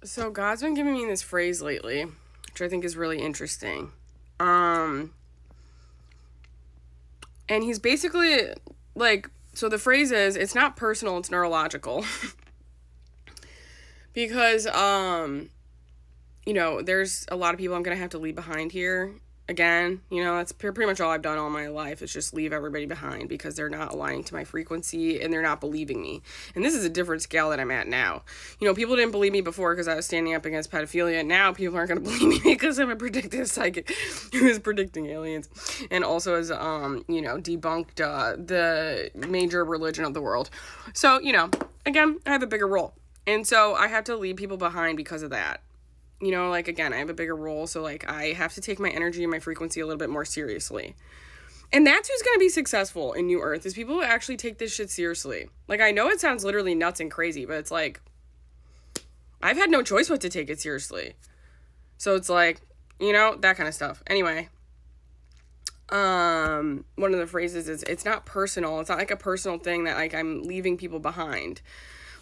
So God's been giving me this phrase lately, which I think is really interesting. Um, and he's basically like, so the phrase is, it's not personal, it's neurological. Because, there's a lot of people I'm going to have to leave behind here. Again, that's pretty much all I've done all my life is just leave everybody behind because they're not aligning to my frequency and they're not believing me. And this is a different scale that I'm at now. People didn't believe me before because I was standing up against pedophilia. Now people aren't going to believe me because I'm a predictive psychic who is predicting aliens and also has, debunked the major religion of the world. So, again, I have a bigger role. And so I have to leave people behind because of that. Again, I have a bigger role, so, I have to take my energy and my frequency a little bit more seriously. And that's who's going to be successful in New Earth, is people who actually take this shit seriously. I know it sounds literally nuts and crazy, but it's I've had no choice but to take it seriously. So it's that kind of stuff. Anyway, one of the phrases is, it's not personal. It's not like a personal thing that, I'm leaving people behind.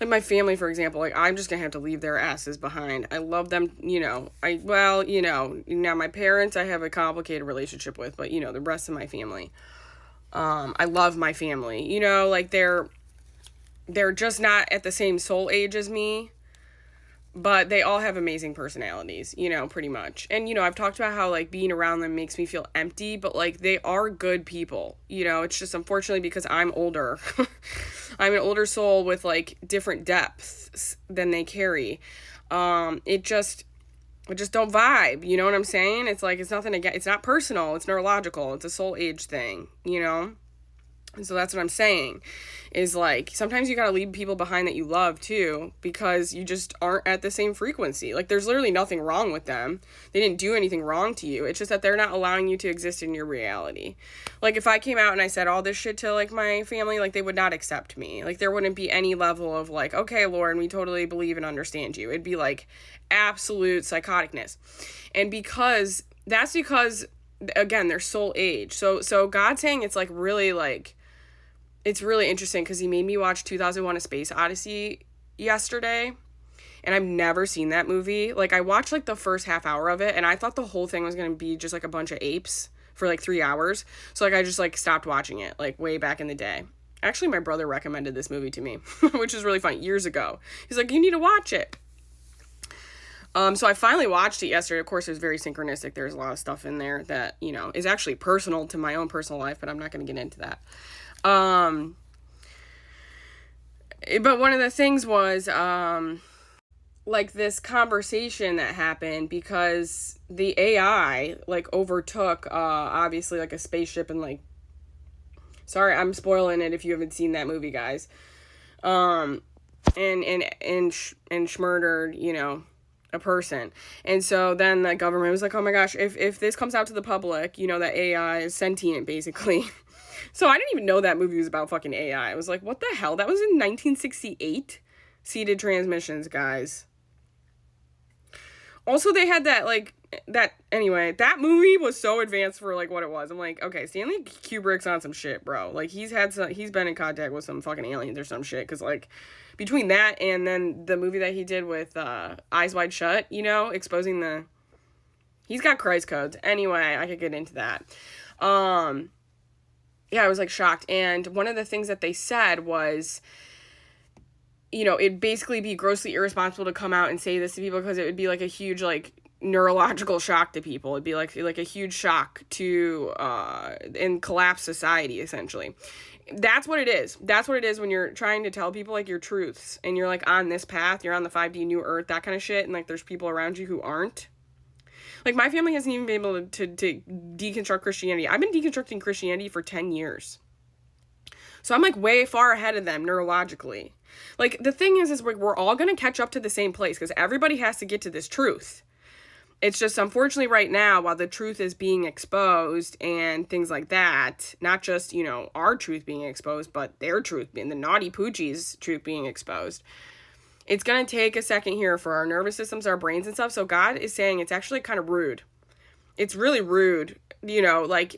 My family, for example, I'm just gonna have to leave their asses behind. I love them, now my parents I have a complicated relationship with, but, the rest of my family, I love my family, they're just not at the same soul age as me, but they all have amazing personalities, pretty much. And, I've talked about how, being around them makes me feel empty, but, they are good people. It's just unfortunately because I'm older. I'm an older soul with, different depths than they carry. It just don't vibe, you know what I'm saying? It's it's nothing again. It's not personal. It's neurological. It's a soul age thing, And so that's what I'm saying, is sometimes you gotta leave people behind that you love too, because you just aren't at the same frequency. There's literally nothing wrong with them. They didn't do anything wrong to you. It's just that they're not allowing you to exist in your reality. If I came out and I said all this shit to my family, they would not accept me. There wouldn't be any level of okay, Lauren, we totally believe and understand you. It'd be absolute psychoticness. And because again, they're soul age. So God's saying it's really it's really interesting because he made me watch 2001: A Space Odyssey yesterday, and I've never seen that movie. I watched the first half hour of it, and I thought the whole thing was going to be just a bunch of apes for 3 hours. So I just stopped watching it way back in the day. Actually, my brother recommended this movie to me, which is really funny, years ago. He's like, you need to watch it. So I finally watched it yesterday. Of course, it was very synchronistic. There's a lot of stuff in there that, is actually personal to my own personal life, but I'm not going to get into that. But one of the things was, this conversation that happened because the AI, overtook, obviously, a spaceship and, sorry, I'm spoiling it if you haven't seen that movie, guys. And schmurdered, a person. And so then the government was oh my gosh, if this comes out to the public, that AI is sentient, basically. So I didn't even know that movie was about fucking AI. I was what the hell? That was in 1968? Seated transmissions, guys. Also, they had anyway, that movie was so advanced for, what it was. I'm okay, Stanley Kubrick's on some shit, bro. He's been in contact with some fucking aliens or some shit, because, between that and then the movie that he did with, Eyes Wide Shut, exposing he's got Christ codes. Anyway, I could get into that. Yeah, I was, shocked. And one of the things that they said was, it'd basically be grossly irresponsible to come out and say this to people because it would be, a huge, neurological shock to people. It'd be, a huge shock to, and collapse society, essentially. That's what it is. That's what it is when you're trying to tell people, your truths. And you're, on this path. You're on the 5D New Earth, that kind of shit. And, there's people around you who aren't. My family hasn't even been able to deconstruct Christianity. I've been deconstructing Christianity for 10 years. So I'm, way far ahead of them neurologically. The thing is we're all going to catch up to the same place because everybody has to get to this truth. It's just, unfortunately, right now, while the truth is being exposed and things like that, not just, our truth being exposed, but their truth being, the naughty poochie's truth being exposed, it's going to take a second here for our nervous systems, our brains and stuff. So God is saying it's actually kind of rude. It's really rude, to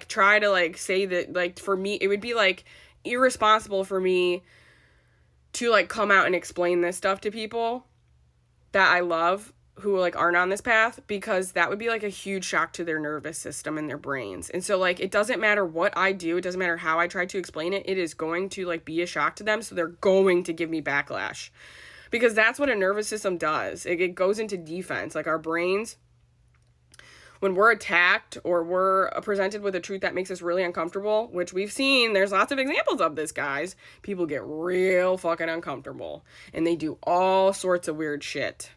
try to say that, for me, it would be irresponsible for me to come out and explain this stuff to people that I love who like aren't on this path, because that would be like a huge shock to their nervous system and their brains. And so like it doesn't matter what I do, it doesn't matter how I try to explain it, it is going to like be a shock to them, so they're going to give me backlash. Because that's what a nervous system does. It goes into defense. Like our brains, when we're attacked or we're presented with a truth that makes us really uncomfortable, which we've seen, there's lots of examples of this, guys, people get real fucking uncomfortable and they do all sorts of weird shit.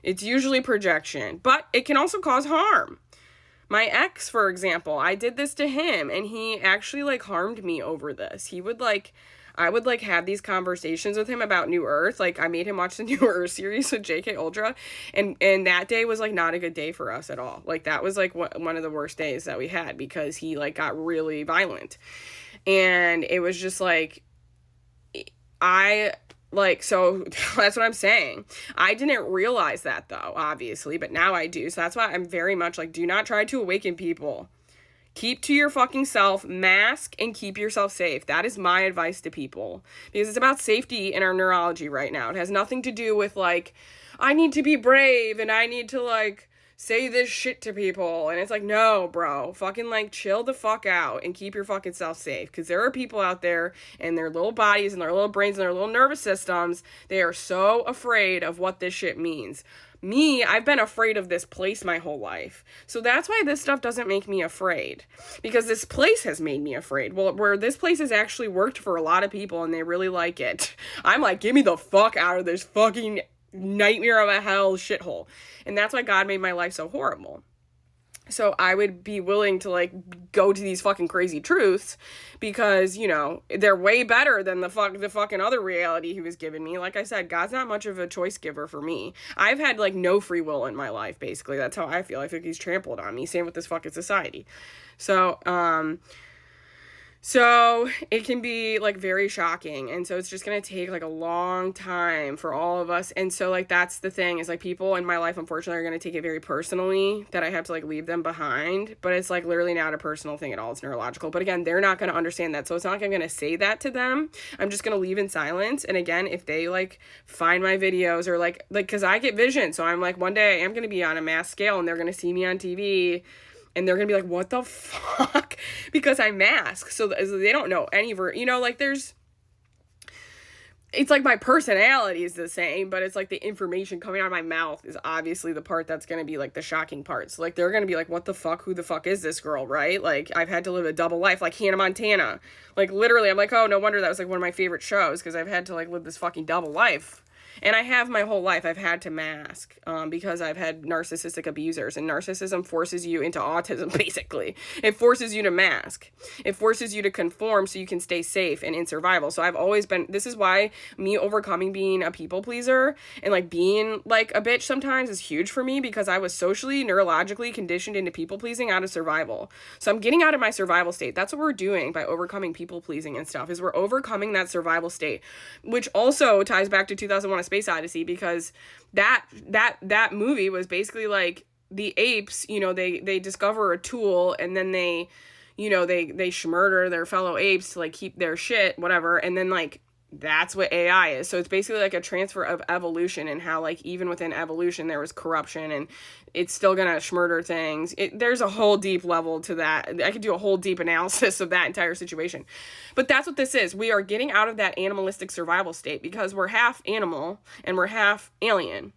It's usually projection, but it can also cause harm. My ex, for example, I did this to him and he actually like harmed me over this. I would like have these conversations with him about New Earth. Like I made him watch the New Earth series with JK Ultra, and that day was like not a good day for us at all. Like that was like one of the worst days that we had, because he like got really violent. And it was just like, so that's what I'm saying. I didn't realize that though, obviously, but now I do. So that's why I'm very much like, do not try to awaken people. Keep to your fucking self, mask, and keep yourself safe. That is my advice to people. Because it's about safety in our neurology right now. It has nothing to do with, like, I need to be brave and I need to, like, say this shit to people. And it's like, no, bro. Fucking, like, chill the fuck out and keep your fucking self safe. Because there are people out there and their little bodies and their little brains and their little nervous systems, they are so afraid of what this shit means. Me, I've been afraid of this place my whole life. So that's why this stuff doesn't make me afraid. Because this place has made me afraid. Well, where this place has actually worked for a lot of people and they really like it. I'm like, get me the fuck out of this fucking nightmare of a hell shithole. And that's why God made my life so horrible. So I would be willing to like go to these fucking crazy truths because, you know, they're way better than the fucking other reality he was giving me. Like I said, God's not much of a choice giver for me. I've had like no free will in my life, basically. That's how I feel. I think he's trampled on me. Same with this fucking society. So it can be like very shocking. And so it's just going to take like a long time for all of us. And so like, that's the thing, is like people in my life, unfortunately, are going to take it very personally that I have to like leave them behind, but it's like literally not a personal thing at all. It's neurological. But again, they're not going to understand that. So it's not like I'm going to say that to them. I'm just going to leave in silence. And again, if they like find my videos or like, cause I get vision. So I'm like, one day I am going to be on a mass scale and they're going to see me on TV. And they're going to be like, what the fuck? Because I mask. So they don't know you know, like it's like my personality is the same, but it's like the information coming out of my mouth is obviously the part that's going to be like the shocking part. So like, they're going to be like, what the fuck? Who the fuck is this girl? Right? Like I've had to live a double life, like Hannah Montana. Like literally, I'm like, oh, no wonder that was like one of my favorite shows, because I've had to like live this fucking double life. And I have my whole life. I've had to mask because I've had narcissistic abusers. And narcissism forces you into autism, basically. It forces you to mask. It forces you to conform so you can stay safe and in survival. So I've always been, this is why me overcoming being a people pleaser and like being like a bitch sometimes is huge for me, because I was socially, neurologically conditioned into people pleasing out of survival. So I'm getting out of my survival state. That's what we're doing by overcoming people pleasing and stuff, is we're overcoming that survival state, which also ties back to 2001: A Space Odyssey, because that movie was basically like the apes, you know, they discover a tool and then they, you know, they murder their fellow apes to like keep their shit, whatever, and then like that's what AI is. So it's basically like a transfer of evolution, and how like even within evolution there was corruption and it's still gonna murder things. There's a whole deep level to that. I could do a whole deep analysis of that entire situation. But that's what this is. We are getting out of that animalistic survival state, because we're half animal and we're half alien.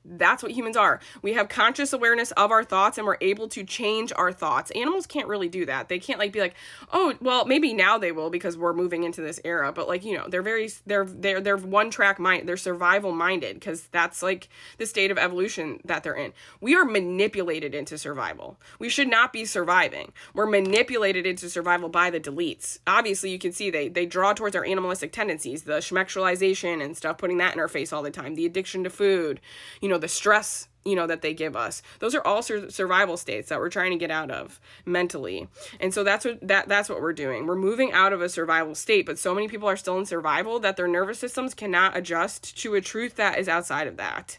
That's what humans are. We have conscious awareness of our thoughts and we're able to change our thoughts. Animals can't really do that. They can't like be like, oh, well, maybe now they will because we're moving into this era. But like, you know, they're one track mind. They're survival minded, because that's like the state of evolution that they're in. We are manipulated into survival. We should not be surviving. We're manipulated into survival by the deletes. Obviously, you can see they draw towards our animalistic tendencies, the schmexualization and stuff, putting that in our face all the time, the addiction to food, you know, the stress, you know, that they give us. Those are all survival states that we're trying to get out of mentally. And so that's what we're doing. We're moving out of a survival state, but so many people are still in survival that their nervous systems cannot adjust to a truth that is outside of that.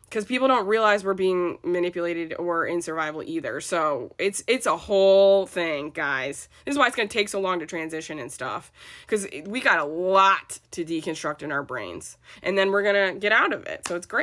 Because people don't realize we're being manipulated or in survival either. So it's a whole thing, guys. This is why it's going to take so long to transition and stuff. Because we got a lot to deconstruct in our brains. And then we're going to get out of it. So it's great.